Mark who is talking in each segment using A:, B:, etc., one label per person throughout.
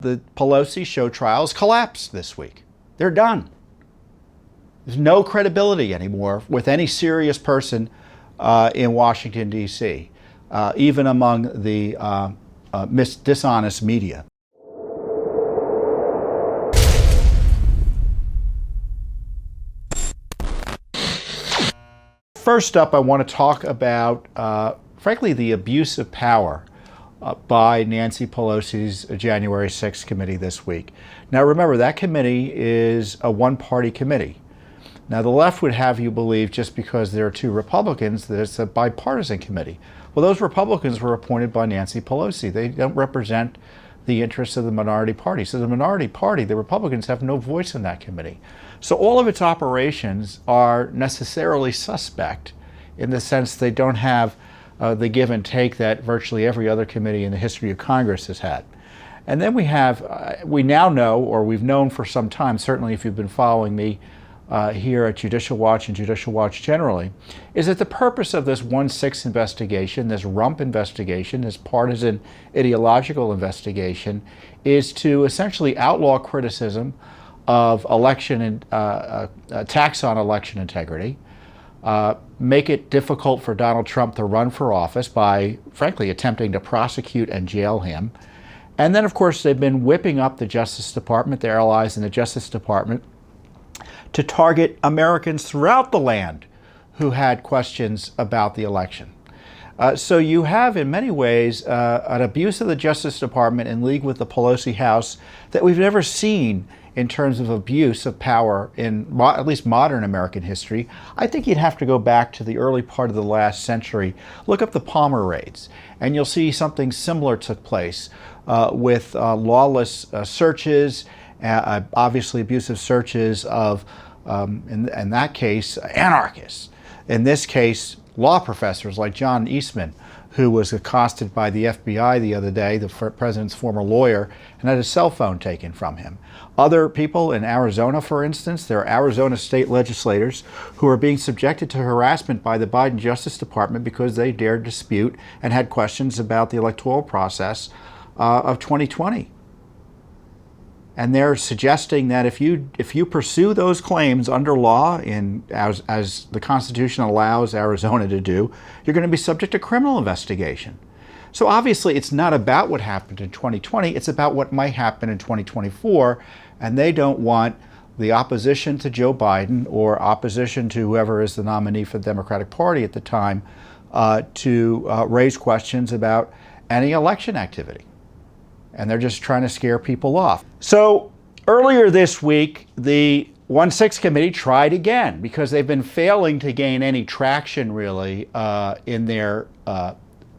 A: The Pelosi show trials collapsed this week. They're done. There's no credibility anymore with any serious person in Washington, D.C., even among the dishonest media. First up, I want to talk about, frankly, the abuse of power by Nancy Pelosi's January 6th committee this week. Now remember, that committee is a one-party committee. Now the left would have you believe just because there are two Republicans that it's a bipartisan committee. Well, those Republicans were appointed by Nancy Pelosi. They don't represent the interests of the minority party. So the minority party, the Republicans, have no voice in that committee. So all of its operations are necessarily suspect in the sense they don't have the give and take that virtually every other committee in the history of Congress has had. And then we now know, or we've known for some time, certainly if you've been following me here at Judicial Watch and Judicial Watch generally, is that the purpose of this 1/6 investigation, this rump investigation, this partisan ideological investigation, is to essentially outlaw criticism of election and attacks on election integrity, make it difficult for Donald Trump to run for office by, frankly, attempting to prosecute and jail him. And then, of course, they've been whipping up the Justice Department, their allies in the Justice Department, to target Americans throughout the land who had questions about the election. So you have, in many ways, an abuse of the Justice Department in league with the Pelosi House that we've never seen in terms of abuse of power in at least modern American history. I think you'd have to go back to the early part of the last century, look up the Palmer raids, and you'll see something similar took place with lawless searches, obviously abusive searches of, in that case, anarchists. In this case, law professors like John Eastman, who was accosted by the FBI the other day, the president's former lawyer, and had his cell phone taken from him. Other people in Arizona, for instance, there are Arizona state legislators who are being subjected to harassment by the Biden Justice Department because they dared dispute and had questions about the electoral process of 2020. And they're suggesting that if you pursue those claims under law, as the Constitution allows Arizona to do, you're going to be subject to criminal investigation. So obviously it's not about what happened in 2020, it's about what might happen in 2024, and they don't want the opposition to Joe Biden or opposition to whoever is the nominee for the Democratic Party at the time to raise questions about any election activity. And they're just trying to scare people off. So earlier this week, the 1/6 committee tried again because they've been failing to gain any traction really in their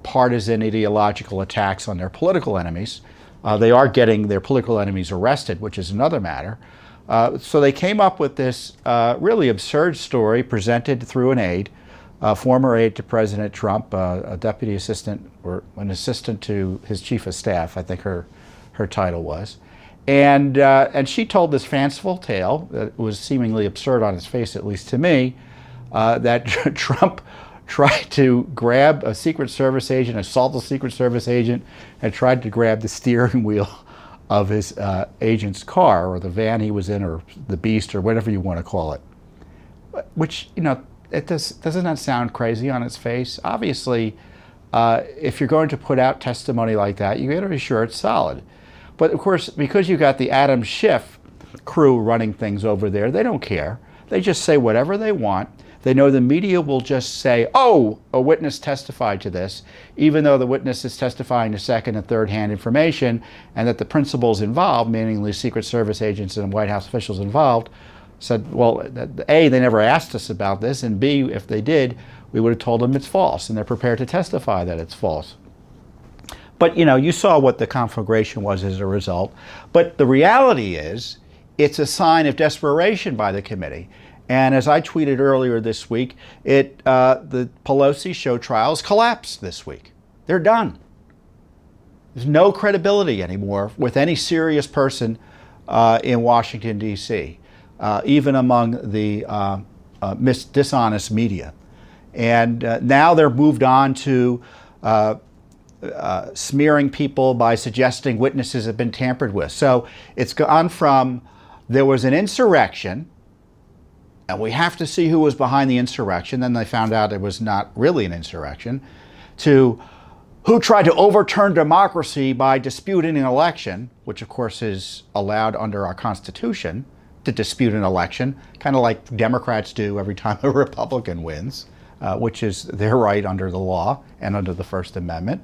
A: partisan ideological attacks on their political enemies. They are getting their political enemies arrested, which is another matter. So they came up with this really absurd story presented through an aide, a former aide to President Trump, a deputy assistant or an assistant to his chief of staff, I think her title was. And she told this fanciful tale that was seemingly absurd on its face, at least to me, that Trump tried to grab a Secret Service agent, assault a Secret Service agent, and tried to grab the steering wheel of his agent's car, or the van he was in, or the beast, or whatever you want to call it. Which, you know, doesn't that sound crazy on its face? Obviously, if you're going to put out testimony like that, you got to be sure it's solid. But of course, because you got the Adam Schiff crew running things over there, they don't care. They just say whatever they want. They know the media will just say, oh, a witness testified to this, even though the witness is testifying to second and third hand information, and that the principals involved, meaning the Secret Service agents and White House officials involved, said, well, A, they never asked us about this, and B, if they did, we would have told them it's false, and they're prepared to testify that it's false. But, you know, you saw what the conflagration was as a result. But the reality is, it's a sign of desperation by the committee. And as I tweeted earlier this week, the Pelosi show trials collapsed this week. They're done. There's no credibility anymore with any serious person in Washington, D.C., even among the dishonest media. And now they're moved on to smearing people by suggesting witnesses have been tampered with. So it's gone from there was an insurrection, and we have to see who was behind the insurrection. Then they found out it was not really an insurrection, to who tried to overturn democracy by disputing an election, which of course is allowed under our Constitution to dispute an election, kind of like Democrats do every time a Republican wins, which is their right under the law and under the First Amendment,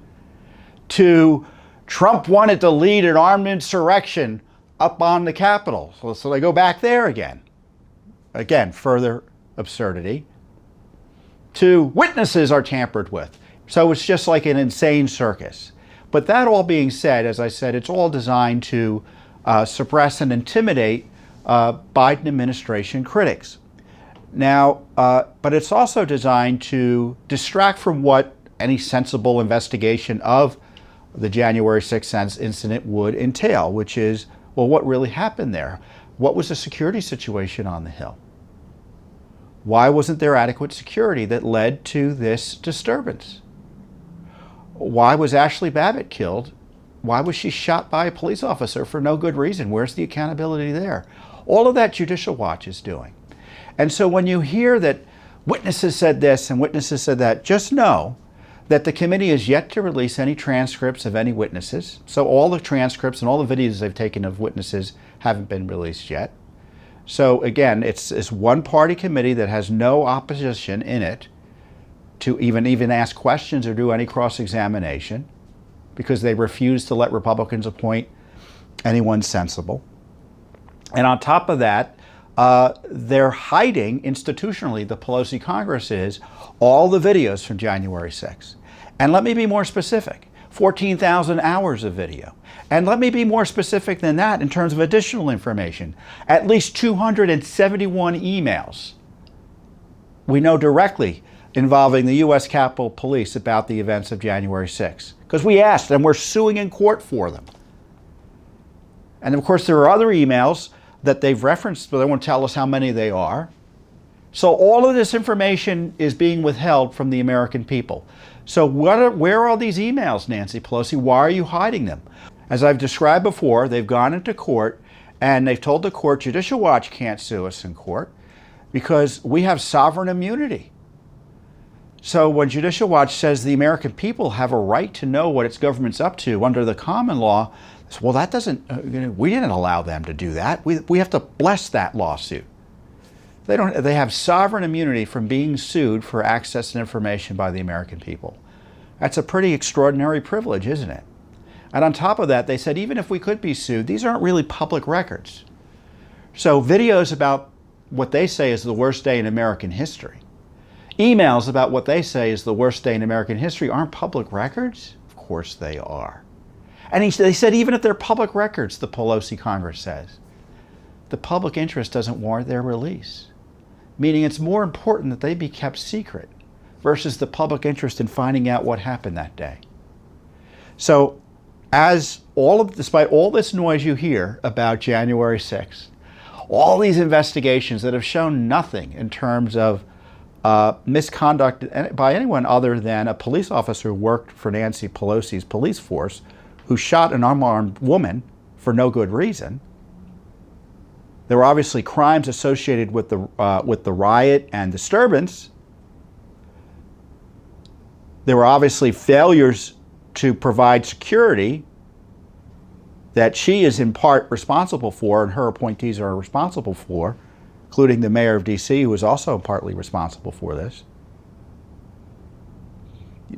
A: to Trump wanted to lead an armed insurrection up on the Capitol. So they go back there again. Again, further absurdity. To witnesses are tampered with. So it's just like an insane circus. But that all being said, as I said, it's all designed to suppress and intimidate Biden administration critics. Now, but it's also designed to distract from what any sensible investigation of the January 6th incident would entail, which is, well, what really happened there? What was the security situation on the Hill? Why wasn't there adequate security that led to this disturbance? Why was Ashley Babbitt killed? Why was she shot by a police officer for no good reason? Where's the accountability there? All of that Judicial Watch is doing. And so when you hear that witnesses said this and witnesses said that, just know that the committee is yet to release any transcripts of any witnesses. So all the transcripts and all the videos they've taken of witnesses haven't been released yet. So again, it's this one-party committee that has no opposition in it to even ask questions or do any cross-examination, because they refuse to let Republicans appoint anyone sensible. And on top of that, they're hiding institutionally, the Pelosi Congress is, all the videos from January 6th. And let me be more specific, 14,000 hours of video. And let me be more specific than that in terms of additional information. At least 271 emails we know directly involving the U.S. Capitol Police about the events of January 6th. Because we asked, and we're suing in court for them. And of course, there are other emails that they've referenced, but they won't tell us how many they are. So all of this information is being withheld from the American people. So where are these emails, Nancy Pelosi? Why are you hiding them? As I've described before, they've gone into court and they've told the court, Judicial Watch can't sue us in court because we have sovereign immunity. So when Judicial Watch says the American people have a right to know what its government's up to under the common law, well, that doesn't, we didn't allow them to do that. We have to bless that lawsuit. They have sovereign immunity from being sued for access to information by the American people. That's a pretty extraordinary privilege, isn't it? And on top of that, they said even if we could be sued, these aren't really public records. So videos about what they say is the worst day in American history, emails about what they say is the worst day in American history aren't public records? Of course they are. And they said even if they're public records, the Pelosi Congress says, the public interest doesn't warrant their release. Meaning it's more important that they be kept secret versus the public interest in finding out what happened that day. So despite all this noise you hear about January 6th, all these investigations that have shown nothing in terms of misconduct by anyone other than a police officer who worked for Nancy Pelosi's police force, who shot an unarmed woman for no good reason. There were obviously crimes associated with the riot and disturbance. There were obviously failures to provide security that she is in part responsible for and her appointees are responsible for, including the mayor of D.C., who is also partly responsible for this.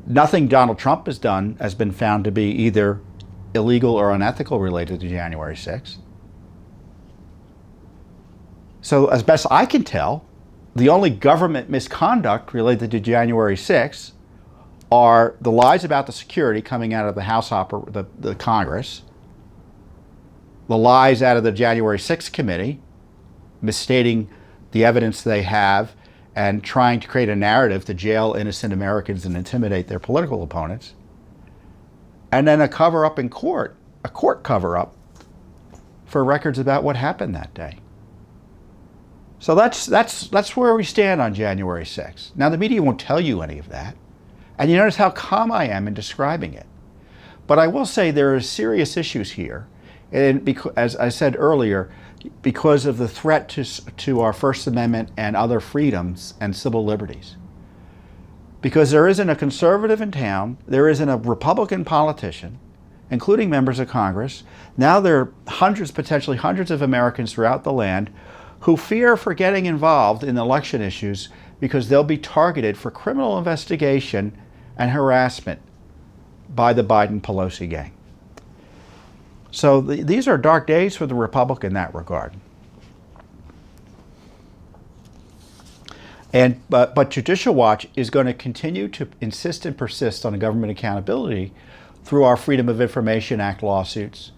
A: Nothing Donald Trump has done has been found to be either illegal or unethical related to January 6th. So as best I can tell, the only government misconduct related to January 6th are the lies about the security coming out of the Congress, the lies out of the January 6th committee, misstating the evidence they have and trying to create a narrative to jail innocent Americans and intimidate their political opponents, and then a cover-up in court, a court cover-up for records about what happened that day. So that's where we stand on January 6th. Now, the media won't tell you any of that. And you notice how calm I am in describing it. But I will say there are serious issues here. And because, as I said earlier, because of the threat to our First Amendment and other freedoms and civil liberties. Because there isn't a conservative in town, there isn't a Republican politician, including members of Congress. Now there are hundreds, potentially hundreds of Americans throughout the land who fear for getting involved in election issues because they'll be targeted for criminal investigation and harassment by the Biden-Pelosi gang. So these are dark days for the Republic in that regard. But Judicial Watch is going to continue to insist and persist on government accountability through our Freedom of Information Act lawsuits.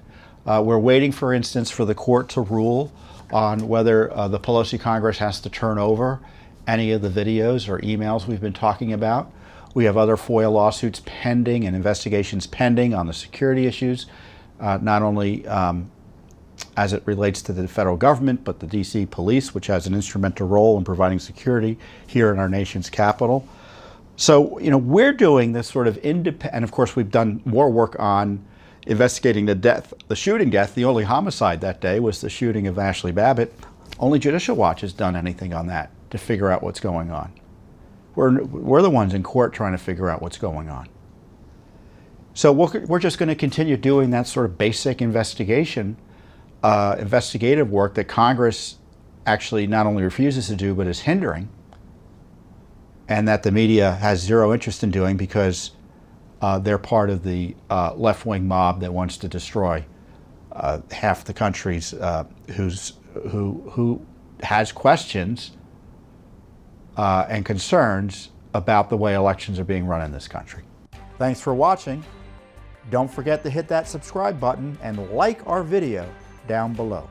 A: We're waiting, for instance, for the court to rule on whether the Pelosi Congress has to turn over any of the videos or emails we've been talking about. We have other FOIA lawsuits pending and investigations pending on the security issues, not only as it relates to the federal government, but the DC police, which has an instrumental role in providing security here in our nation's capital. So, we're doing this sort of independent, and of course we've done more work on investigating the shooting death. The only homicide that day was the shooting of Ashley Babbitt. Only Judicial Watch has done anything on that to figure out what's going on. We're the ones in court trying to figure out what's going on. So we're just going to continue doing that sort of basic investigative work that Congress actually not only refuses to do, but is hindering, and that the media has zero interest in doing because they're part of the left-wing mob that wants to destroy half the country's who has questions and concerns about the way elections are being run in this country. Thanks for watching. Don't forget to hit that subscribe button and like our video down below.